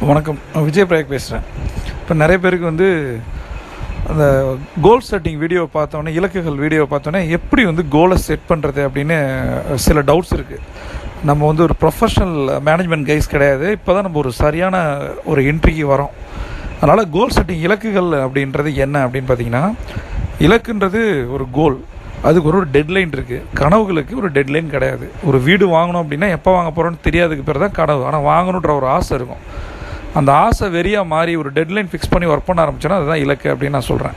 வணக்கம். விஜய் பிரயாக் பேசுகிறேன். இப்போ நிறைய பேருக்கு அந்த கோல் செட்டிங் வீடியோவை பார்த்தோன்னே, இலக்குகள் வீடியோவை பார்த்தோன்னே எப்படி கோலை செட் பண்ணுறது அப்படின்னு சில டவுட்ஸ் இருக்குது. நம்ம ஒரு ப்ரொஃபஷ்னல் மேனேஜ்மெண்ட் கைஸ் கிடையாது. இப்போ தான் நம்ம ஒரு சரியான ஒரு என்ட்ரிக்கு வரோம். அதனால் கோல் செட்டிங் இலக்குகள் அப்படின்றது என்ன அப்படின்னு பார்த்தீங்கன்னா, இலக்குன்றது ஒரு கோல், அதுக்கு ஒரு டெட்லைன் இருக்குது. கனவுகளுக்கு ஒரு டெட்லைன் கிடையாது. ஒரு வீடு வாங்கணும் அப்படின்னா எப்போ வாங்க போகிறோன்னு தெரியாதுக்கு பேர் தான் கனவு. ஆனால் வாங்கணுன்ற ஒரு ஆசை இருக்கும். அந்த ஆசை வெறியாக மாறி ஒரு டெட்லைன் ஃபிக்ஸ் பண்ணி ஒர்க் பண்ண ஆரம்பிச்சோன்னா அதுதான் இலக்கு அப்படின்னு நான் சொல்கிறேன்.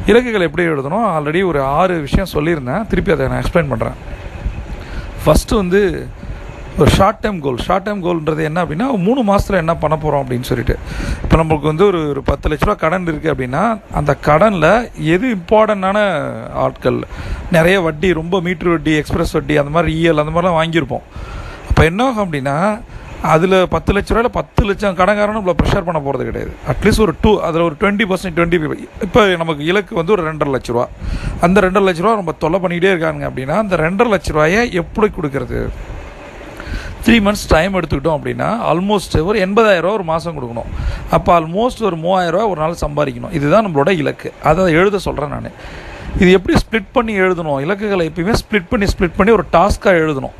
இலக்குகள் எப்படி எழுதணும், ஆல்ரெடி ஒரு 6 விஷயம் சொல்லியிருந்தேன். திருப்பி அதை நான் எக்ஸ்பிளைன் பண்ணுறேன். ஃபஸ்ட்டு ஒரு ஷார்ட் டைம் கோல்ன்றது என்ன அப்படின்னா, 3 மாதத்தில் என்ன பண்ண போகிறோம் அப்படின்னு சொல்லிட்டு. இப்போ நம்மளுக்கு ஒரு 10 லட்ச ரூபா கடன் இருக்குது அப்படின்னா, அந்த கடனில் எது இம்பார்ட்டண்ட்டான ஆட்கள், நிறைய வட்டி, ரொம்ப மீட்ரு வட்டி, எக்ஸ்பிரஸ் வட்டி, அந்த மாதிரி இஎல் அந்த மாதிரிலாம் வாங்கியிருப்போம். அப்போ என்ன ஆகும் அப்படின்னா, அதில் 10 லட்ச ரூபாயில் 10 லட்சம் கடன்காரனும் நம்மளை ப்ரெஷர் பண்ண போகிறது கிடையாது. அட்லீஸ்ட் அதில் ஒரு 20%, 25. இப்போ நமக்கு இலக்கு ஒரு 2.5 லட்ச ரூபா. அந்த 2.5 லட்ச ரூபா ரொம்ப தொல்லை பண்ணிக்கிட்டே இருக்காங்க அப்படின்னா, அந்த 2.5 லட்ச ரூபாயை எப்படி கொடுக்கறது? 3 மந்த்ஸ் டைம் எடுத்துக்கிட்டோம் அப்படின்னா ஆல்மோஸ்ட் ஒரு 80,000 ரூபா ஒரு மாதம் கொடுக்கணும். அப்போ ஆல்மோஸ்ட் ஒரு 3,000 ரூபா ஒரு நாள் சம்பாதிக்கணும். இதுதான் நம்மளோட இலக்கு. அதை எழுத சொல்கிறேன் நான். இது எப்படி ஸ்ப்ளிட் பண்ணி எழுதணும்? இலக்குகளை எப்பயுமே ஸ்ப்ளிட் பண்ணி ஒரு டாஸ்க்காக எழுதணும்.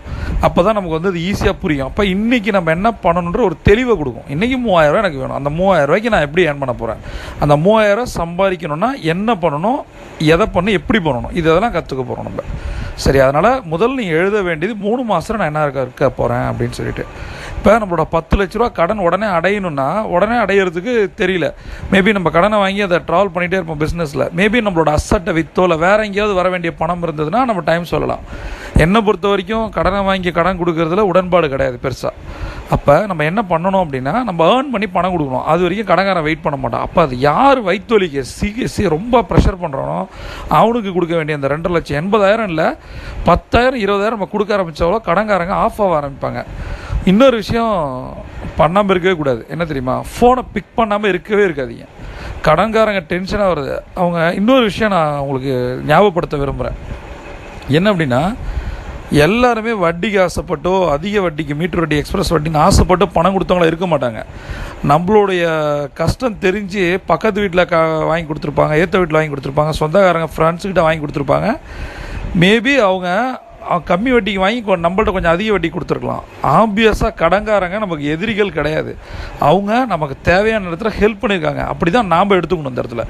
அப்போ தான் நமக்கு அது ஈஸியாக புரியும். அப்போ இன்றைக்கி நம்ம என்ன பண்ணணுன்ற ஒரு தெளிவை கொடுக்கும். இன்றைக்கி 3,000 ரூபா எனக்கு வேணும். அந்த 3,000 ரூபாய்க்கு நான் எப்படி ஏர்ன் பண்ண போகிறேன்? அந்த 3,000 ரூபா சம்பாதிக்கணும்னா என்ன பண்ணணும், எதை பண்ணணும், எப்படி பண்ணணும், இதெல்லாம் கற்றுக்க போகிறோம் நம்ம. சரி, அதனால் முதல் நீங்கள் எழுத வேண்டியது 3 மாதத்தில் நான் என்ன இருக்க போகிறேன் அப்படின்னு சொல்லிட்டு. இப்போ நம்மளோட 10 லட்ச ரூபா கடன் உடனே அடையிறதுக்கு தெரியல. மேபி நம்ம கடனை வாங்கி அதை ட்ராவல் பண்ணிகிட்டே இருப்போம் பிஸ்னஸில். மேபி நம்மளோட அசட்டை வித்தோ இல்லை வேறு எங்கேயாவது வர வேண்டிய பணம் இருந்ததுன்னா நம்ம டைம் சொல்லலாம். என்னை பொறுத்த வரைக்கும் கடனை வாங்கி கடன் கொடுக்கறதுல உடன்பாடு கிடையாது பெருசாக. அப்போ நம்ம என்ன பண்ணணும் அப்படின்னா, நம்ம ஏர்ன் பண்ணி பணம் கொடுக்கணும். அது வரைக்கும் கடன்காரன் வெயிட் பண்ண மாட்டான். அப்போ அது யார் வயிற்றுவலிக்கு ரொம்ப ப்ரெஷர் பண்ணுறானோ அவனுக்கு கொடுக்க வேண்டிய அந்த 2.5 லட்சம், 80,000 இல்லை 10,000, 20,000 நம்ம கொடுக்க ஆரம்பித்தாலோ கடன்காரங்க ஆஃப் ஆக ஆரம்பிப்பாங்க. இன்னொரு விஷயம் பண்ணாமல் இருக்கவே கூடாது. என்ன தெரியுமா? ஃபோனை பிக் பண்ணாமல் இருக்கவே இருக்காதீங்க. கடன்காரங்க டென்ஷனாக வருது. அவங்க இன்னொரு விஷயம் நான் உங்களுக்கு ஞாபகப்படுத்த விரும்புகிறேன். என்ன அப்படின்னா, எல்லாருமே வட்டிக்கு ஆசைப்பட்டோ, அதிக வட்டிக்கு, மீட்டர் வட்டி, எக்ஸ்பிரஸ் வட்டின்னு ஆசைப்பட்டு பணம் கொடுத்தவங்கள இருக்க மாட்டாங்க. நம்மளுடைய கஷ்டம் தெரிஞ்சு பக்கத்து வீட்டில் வாங்கி கொடுத்துருப்பாங்க, ஏற்ற வீட்டில் வாங்கி கொடுத்துருப்பாங்க, சொந்தக்காரங்க ஃப்ரெண்ட்ஸுக்கிட்ட வாங்கி கொடுத்துருப்பாங்க. மேபி அவங்க கம்மி வட்டிக்கு வாங்கி நம்மள்ட்ட கொஞ்சம் அதிக வட்டி கொடுத்துருக்கலாம். ஆப்வியஸாக கடன்காரங்க நமக்கு எதிரிகள் கிடையாது. அவங்க நமக்கு தேவையான இடத்துல ஹெல்ப் பண்ணியிருக்காங்க. அப்படி தான் நாம் எடுத்துக்கணும் இந்த இடத்துல.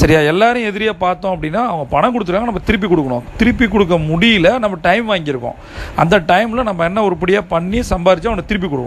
சரியா? எல்லாரும் எதிரியாக பார்த்தோம் அப்படின்னா, அவங்க பணம் கொடுத்துருக்காங்க, நம்ம திருப்பி கொடுக்கணும். திருப்பி கொடுக்க முடியல, நம்ம டைம் வாங்கியிருக்கோம். அந்த டைமில் நம்ம என்ன உருப்படியாக பண்ணி சம்பாரித்து அவனை திருப்பி கொடுக்கணும்.